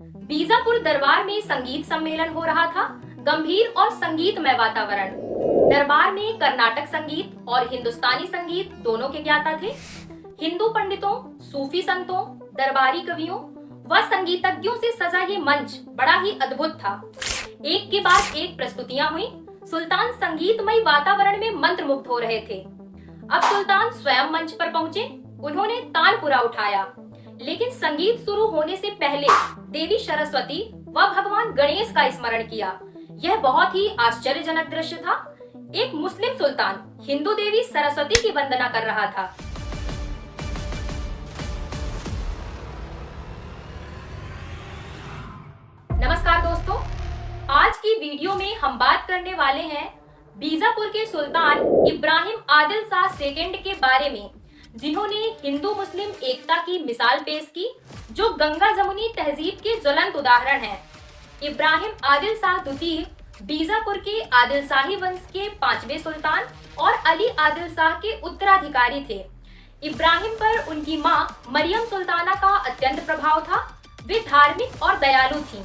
बीजापुर दरबार में संगीत सम्मेलन हो रहा था। गंभीर और संगीतमय वातावरण। दरबार में कर्नाटक संगीत और हिंदुस्तानी संगीत दोनों के ज्ञाता थे। हिंदू पंडितों, सूफी संतों, दरबारी कवियों व संगीतज्ञों से सजा ये मंच बड़ा ही अद्भुत था। एक के बाद एक प्रस्तुतियां हुई। सुल्तान संगीतमय वातावरण में मंत्रमुग्ध हो रहे थे। अब सुल्तान स्वयं मंच पर पहुंचे। उन्होंने तानपुरा उठाया, लेकिन संगीत शुरू होने से पहले देवी सरस्वती व भगवान गणेश का स्मरण किया। यह बहुत ही आश्चर्यजनक दृश्य था। एक मुस्लिम सुल्तान हिंदू देवी सरस्वती की वंदना कर रहा था। नमस्कार दोस्तों, आज की वीडियो में हम बात करने वाले हैं बीजापुर के सुल्तान इब्राहिम आदिल शाह सेकंड के बारे में, जिन्होंने हिंदू मुस्लिम एकता की मिसाल पेश की, जो गंगा जमुनी तहजीब के ज्वलंत उदाहरण हैं। इब्राहिम आदिल शाह द्वितीय बीजापुर के आदिल शाही वंश के 5वें सुल्तान और अली आदिल शाह के उत्तराधिकारी थे। इब्राहिम पर उनकी मां मरियम सुल्ताना का अत्यंत प्रभाव था। वे धार्मिक और दयालु थीं।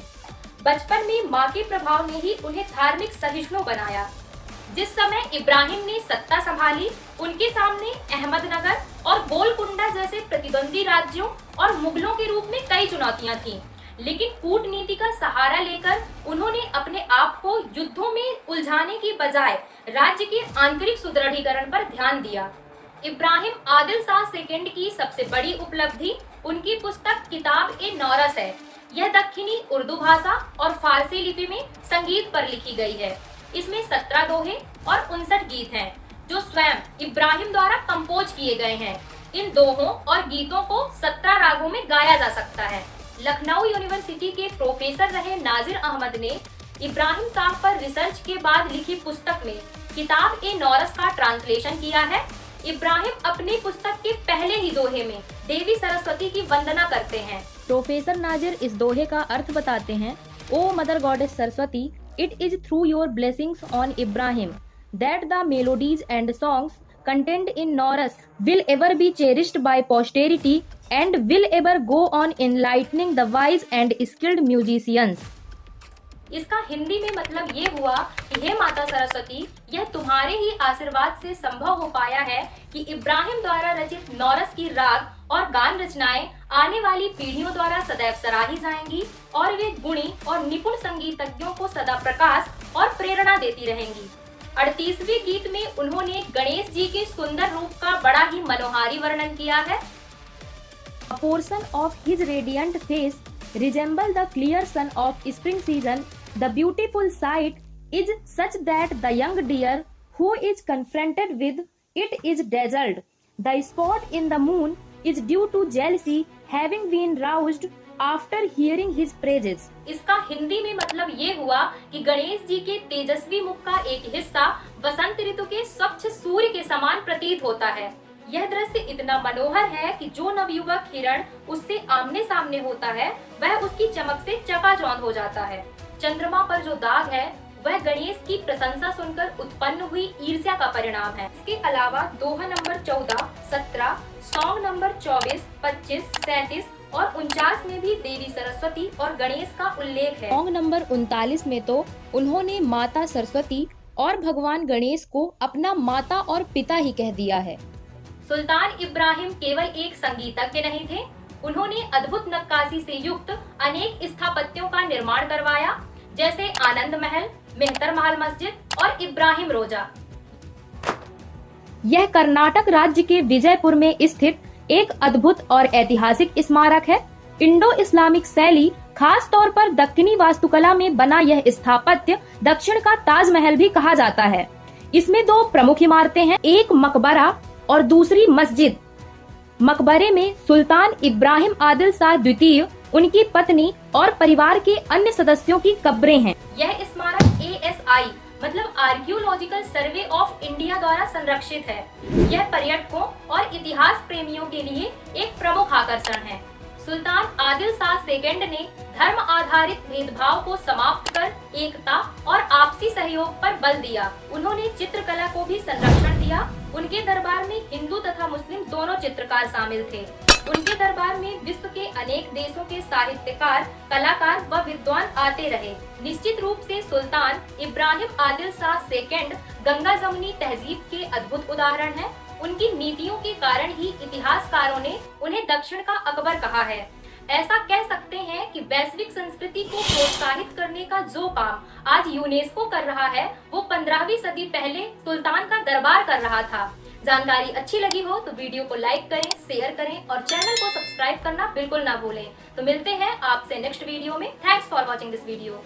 बचपन में मां के प्रभाव ने ही उन्हें धार्मिक सहिष्णु बनाया। जिस समय इब्राहिम ने सत्ता संभाली, उनके सामने अहमदनगर और गोलकुंडा जैसे प्रतिद्वंदी राज्यों और मुगलों के रूप में कई चुनौतियां थीं, लेकिन कूटनीति का सहारा लेकर उन्होंने अपने आप को युद्धों में उलझाने की बजाय राज्य के आंतरिक सुदृढ़ीकरण पर ध्यान दिया। इब्राहिम आदिल शाह सेकंड की सबसे बड़ी उपलब्धि उनकी पुस्तक किताब-ए-नौरस है। यह दक्षिणी उर्दू भाषा और फारसी लिपि में संगीत पर लिखी गई है। इसमें 17 दोहे और 59 गीत हैं, जो स्वयं इब्राहिम द्वारा कंपोज किए गए हैं। इन दोहों और गीतों को 17 रागों में गाया जा सकता है। लखनऊ यूनिवर्सिटी के प्रोफेसर रहे नाजिर अहमद ने इब्राहिम शाह पर रिसर्च के बाद लिखी पुस्तक में किताब-ए-नौरस का ट्रांसलेशन किया है। इब्राहिम अपनी पुस्तक के पहले ही दोहे में देवी सरस्वती की वंदना करते हैं। प्रोफेसर नाजिर इस दोहे का अर्थ बताते हैं। O mother goddess Saraswati, it is through your blessings on Ibrahim that the melodies and songs contained in Norus will ever be cherished by posterity and will ever go on enlightening the wise and skilled musicians. इसका हिंदी में मतलब ये हुआ कि हे माता सरस्वती, यह तुम्हारे ही आशीर्वाद से संभव हो पाया है कि इब्राहिम द्वारा रचित नौरस की राग और गान रचनाएं आने वाली पीढ़ियों द्वारा सदैव सराही जाएंगी और वे गुणी और निपुण संगीतज्ञों को सदा प्रकाश और प्रेरणा देती रहेंगी। 38वें गीत में उन्होंने गणेश जी के सुंदर रूप का बड़ा ही मनोहारी वर्णन किया है। A portion of his radiant face resemble the clear sun of spring season. The beautiful sight is such that the young deer who is confronted with it is dazzled. The spot in the moon is due to jealousy having been roused after hearing his praises. इसका हिंदी में मतलब ये हुआ कि गणेश जी के तेजस्वी मुख का एक हिस्सा वसंत ऋतु के स्वच्छ सूर्य के समान प्रतीत होता है। यह दृश्य इतना मनोहर है कि जो नवयुवक हिरण उससे आमने सामने होता है, वह उसकी चमक से चकाचौंध हो जाता है। चंद्रमा पर जो दाग है, वह गणेश की प्रशंसा सुनकर उत्पन्न हुई ईर्ष्या का परिणाम है। इसके अलावा दोहा नंबर 14, 17, सॉन्ग नंबर 24, 25, 37 और 49 में भी देवी सरस्वती और गणेश का उल्लेख है। सॉन्ग नंबर 39 में तो उन्होंने माता सरस्वती और भगवान गणेश को अपना माता और पिता ही कह दिया है। सुल्तान इब्राहिम केवल एक संगीतज्ञ नहीं थे, उन्होंने अद्भुत नक्काशी से युक्त अनेक स्थापत्यों का निर्माण करवाया, जैसे आनंद महल, मेहतर महल मस्जिद और इब्राहिम रोजा। यह कर्नाटक राज्य के विजयपुर में स्थित एक अद्भुत और ऐतिहासिक स्मारक है। इंडो इस्लामिक शैली, खास तौर पर दक्षिणी वास्तुकला में बना यह स्थापत्य दक्षिण का ताजमहल भी कहा जाता है। इसमें 2 प्रमुख इमारतें हैं, एक मकबरा और दूसरी मस्जिद। मकबरे में सुल्तान इब्राहिम आदिल शाह द्वितीय, उनकी पत्नी और परिवार के अन्य सदस्यों की कब्रें हैं। यह स्मारक ASI मतलब आर्कियोलॉजिकल सर्वे ऑफ इंडिया द्वारा संरक्षित है। यह पर्यटकों और इतिहास प्रेमियों के लिए एक प्रमुख आकर्षण है। सुल्तान आदिल शाह सेकंड ने धर्म आधारित भेदभाव को समाप्त कर एकता और आपसी सहयोग पर बल दिया। उन्होंने चित्रकला को भी संरक्षण दिया। उनके दरबार में हिंदू तथा मुस्लिम दोनों चित्रकार शामिल थे। उनके दरबार में विश्व के अनेक देशों के साहित्यकार, कलाकार व विद्वान आते रहे। निश्चित रूप से सुल्तान इब्राहिम आदिल शाह सेकंड गंगा जमुनी तहजीब के अद्भुत उदाहरण हैं। उनकी नीतियों के कारण ही इतिहासकारों ने उन्हें दक्षिण का अकबर कहा है। ऐसा कह सकते हैं कि वैश्विक संस्कृति को प्रोत्साहित करने का जो काम आज यूनेस्को कर रहा है, वो 15वीं सदी पहले सुल्तान का दरबार कर रहा था। जानकारी अच्छी लगी हो तो वीडियो को लाइक करें, शेयर करें और चैनल को सब्सक्राइब करना बिल्कुल ना भूलें। तो मिलते हैं आपसे नेक्स्ट वीडियो में। Thanks for watching this video.